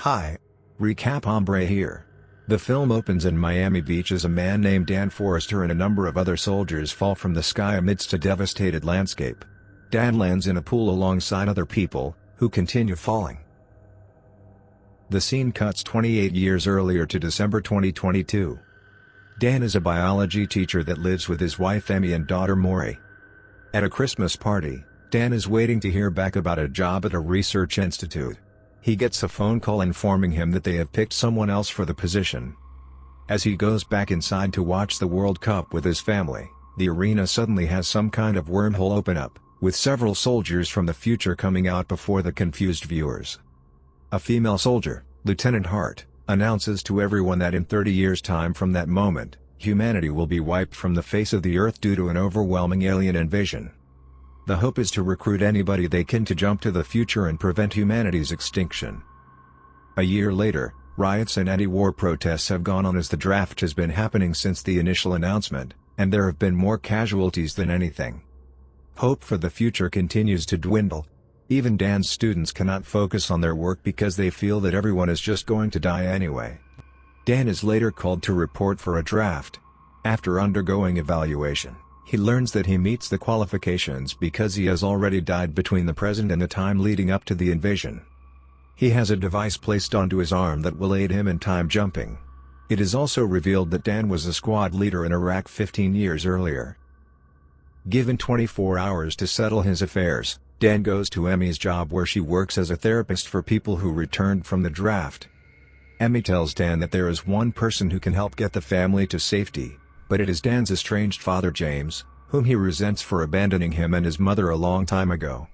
Hi. Recap Hombre here. The film opens in Miami Beach as a man named Dan Forrester and a number of other soldiers fall from the sky amidst a devastated landscape. Dan lands in a pool alongside other people, who continue falling. The scene cuts 28 years earlier to December 2022. Dan is a biology teacher that lives with his wife Emmy and daughter Maury. At a Christmas party, Dan is waiting to hear back about a job at a research institute. He gets a phone call informing him that they have picked someone else for the position. As he goes back inside to watch the World Cup with his family, the arena suddenly has some kind of wormhole open up, with several soldiers from the future coming out before the confused viewers. A female soldier, Lieutenant Hart, announces to everyone that in 30 years' time from that moment, humanity will be wiped from the face of the earth due to an overwhelming alien invasion. The hope is to recruit anybody they can to jump to the future and prevent humanity's extinction. A year later, riots and anti-war protests have gone on as the draft has been happening since the initial announcement, and there have been more casualties than anything. Hope for the future continues to dwindle. Even Dan's students cannot focus on their work because they feel that everyone is just going to die anyway. Dan is later called to report for a draft. After undergoing evaluation, he learns that he meets the qualifications because he has already died between the present and the time leading up to the invasion. He has a device placed onto his arm that will aid him in time jumping. It is also revealed that Dan was a squad leader in Iraq 15 years earlier. Given 24 hours to settle his affairs, Dan goes to Emmy's job where she works as a therapist for people who returned from the draft. Emmy tells Dan that there is one person who can help get the family to safety, but it is Dan's estranged father James, whom he resents for abandoning him and his mother a long time ago.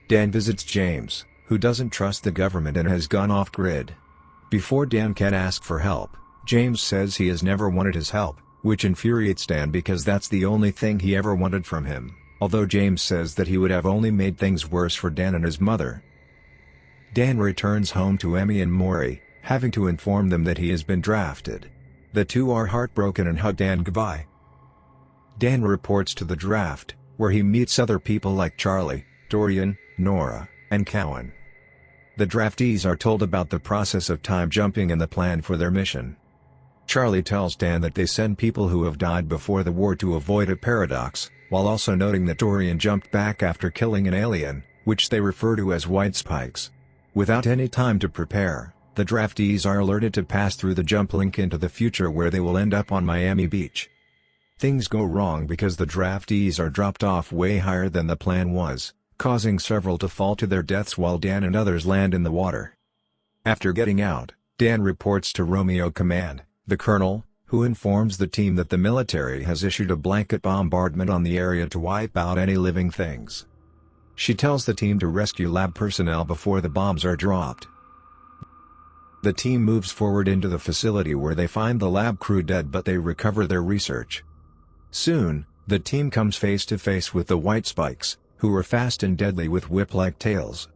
Dan visits James, who doesn't trust the government and has gone off-grid. Before Dan can ask for help, James says he has never wanted his help, which infuriates Dan because that's the only thing he ever wanted from him, although James says that he would have only made things worse for Dan and his mother. Dan returns home to Emmy and Maury, having to inform them that he has been drafted. The two are heartbroken and hug Dan goodbye. Dan reports to the draft, where he meets other people like Charlie, Dorian, Nora, and Cowan. The draftees are told about the process of time jumping and the plan for their mission. Charlie tells Dan that they send people who have died before the war to avoid a paradox, while also noting that Dorian jumped back after killing an alien, which they refer to as white spikes. Without any time to prepare, the draftees are alerted to pass through the jump link into the future where they will end up on Miami Beach. Things go wrong because the draftees are dropped off way higher than the plan was, causing several to fall to their deaths while Dan and others land in the water. After getting out, Dan reports to Romeo Command, the colonel, who informs the team that the military has issued a blanket bombardment on the area to wipe out any living things. She tells the team to rescue lab personnel before the bombs are dropped. The team moves forward into the facility where they find the lab crew dead, but they recover their research. Soon, the team comes face to face with the white spikes, who are fast and deadly with whip-like tails.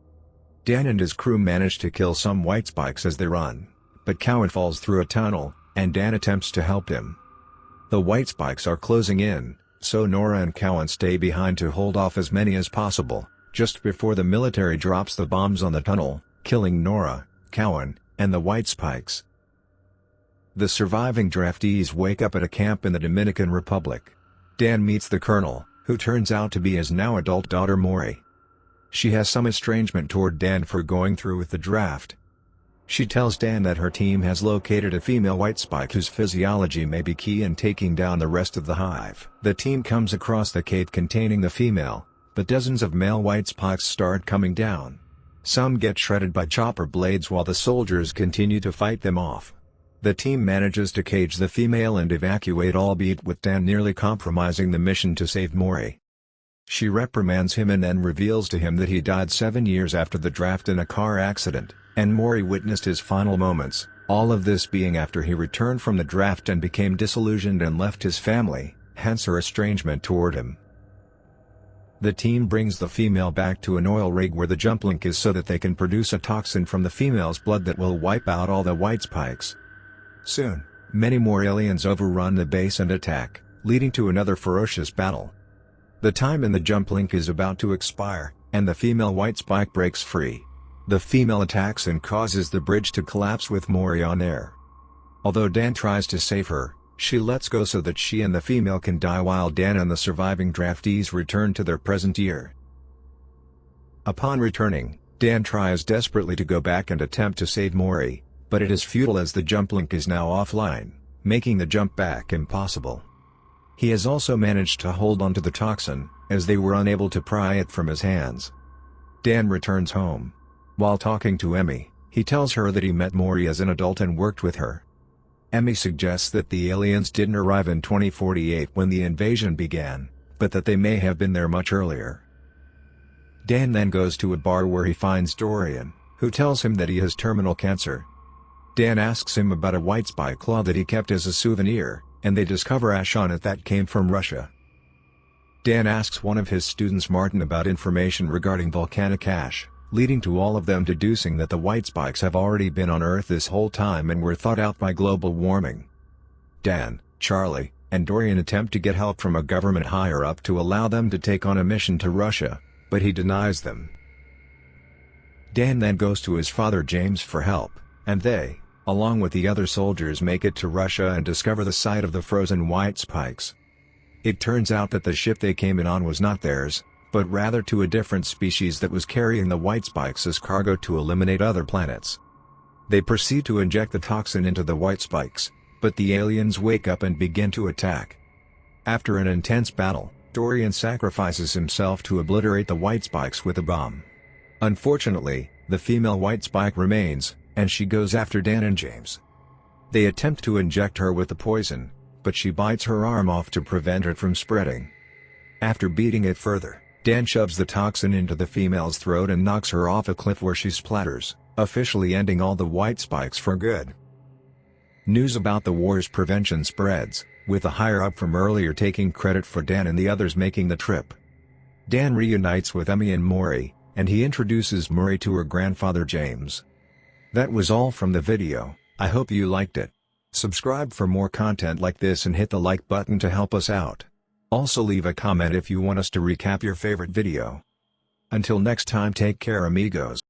Dan and his crew manage to kill some white spikes as they run, but Cowan falls through a tunnel, and Dan attempts to help him. The white spikes are closing in, so Nora and Cowan stay behind to hold off as many as possible, just before the military drops the bombs on the tunnel, killing Nora, Cowan, and the white spikes. The surviving draftees wake up at a camp in the Dominican Republic. Dan meets the colonel, who turns out to be his now adult daughter Maury. She has some estrangement toward Dan for going through with the draft. She tells Dan that her team has located a female white spike whose physiology may be key in taking down the rest of the hive. The team comes across the cave containing the female, but dozens of male white spikes start coming down. Some get shredded by chopper blades while the soldiers continue to fight them off. The team manages to cage the female and evacuate, albeit with Dan nearly compromising the mission to save Maury. She reprimands him and then reveals to him that he died 7 years after the draft in a car accident, and Maury witnessed his final moments, all of this being after he returned from the draft and became disillusioned and left his family, hence her estrangement toward him. The team brings the female back to an oil rig where the jump link is so that they can produce a toxin from the female's blood that will wipe out all the white spikes. Soon, many more aliens overrun the base and attack, leading to another ferocious battle. The time in the jump link is about to expire, and the female white spike breaks free. The female attacks and causes the bridge to collapse with Maury on air. Although Dan tries to save her, she lets go so that she and the female can die while Dan and the surviving draftees return to their present year. Upon returning, Dan tries desperately to go back and attempt to save Maury, but it is futile as the jump link is now offline, making the jump back impossible. He has also managed to hold onto the toxin, as they were unable to pry it from his hands. Dan returns home. While talking to Emmy, he tells her that he met Maury as an adult and worked with her. Emmy suggests that the aliens didn't arrive in 2048 when the invasion began, but that they may have been there much earlier. Dan then goes to a bar where he finds Dorian, who tells him that he has terminal cancer. Dan asks him about a white spike claw that he kept as a souvenir, and they discover ash on it that came from Russia. Dan asks one of his students Martin about information regarding volcanic ash, leading to all of them deducing that the white spikes have already been on Earth this whole time and were thought out by global warming. Dan, Charlie, and Dorian attempt to get help from a government higher-up to allow them to take on a mission to Russia, but he denies them. Dan then goes to his father James for help, and they, along with the other soldiers, make it to Russia and discover the site of the frozen white spikes. It turns out that the ship they came in on was not theirs, but rather to a different species that was carrying the white spikes as cargo to eliminate other planets. They proceed to inject the toxin into the white spikes, but the aliens wake up and begin to attack. After an intense battle, Dorian sacrifices himself to obliterate the white spikes with a bomb. Unfortunately, the female white spike remains, and she goes after Dan and James. They attempt to inject her with the poison, but she bites her arm off to prevent it from spreading. After beating it further, Dan shoves the toxin into the female's throat and knocks her off a cliff where she splatters, officially ending all the white spikes for good. News about the war's prevention spreads, with the higher-up from earlier taking credit for Dan and the others making the trip. Dan reunites with Emmy and Maury, and he introduces Maury to her grandfather James. That was all from the video. I hope you liked it. Subscribe for more content like this and hit the like button to help us out. Also leave a comment if you want us to recap your favorite video. Until next time, take care amigos.